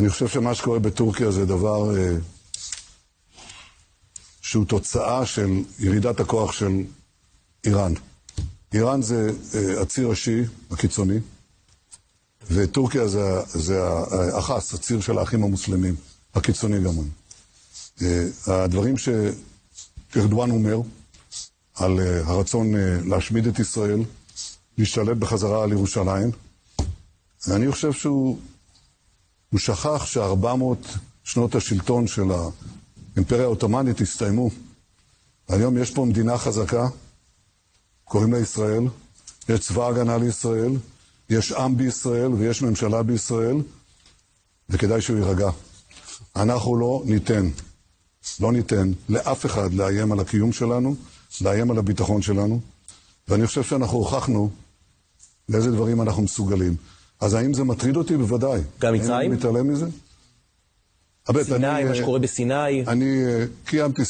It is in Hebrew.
אני חושב שמה שקורה בטורקיה זה דבר שהוא תוצאה של ירידת הכוח של איראן. איראן זה הציר השיעי הקיצוני, וטורקיה זה החס, הציר של האחים המוסלמים, הקיצוני גם. הדברים שארדואן אומר על הרצון להשמיד את ישראל, להשתלט בחזרה על ירושלים, אני חושב שהוא שכח ש400 שנות השלטון של האימפריה העות'מאנית הסתיימו. היום יש פה מדינה חזקה, קוראים לה ישראל, יש צבא הגנה לישראל, יש עם בישראל ויש ממשלה בישראל, וכדאי שהוא יירגע. אנחנו לא ניתן לאף אחד לאיים על הקיום שלנו, לאיים על הביטחון שלנו, ואני חושב שאנחנו הוכחנו לאיזה דברים אנחנו מסוגלים. אז האם זה מטריד אותי? בוודאי. גם מצרים? האם אני מתעלם מזה? סיני, מה שקורה בסיני? אני קיימתי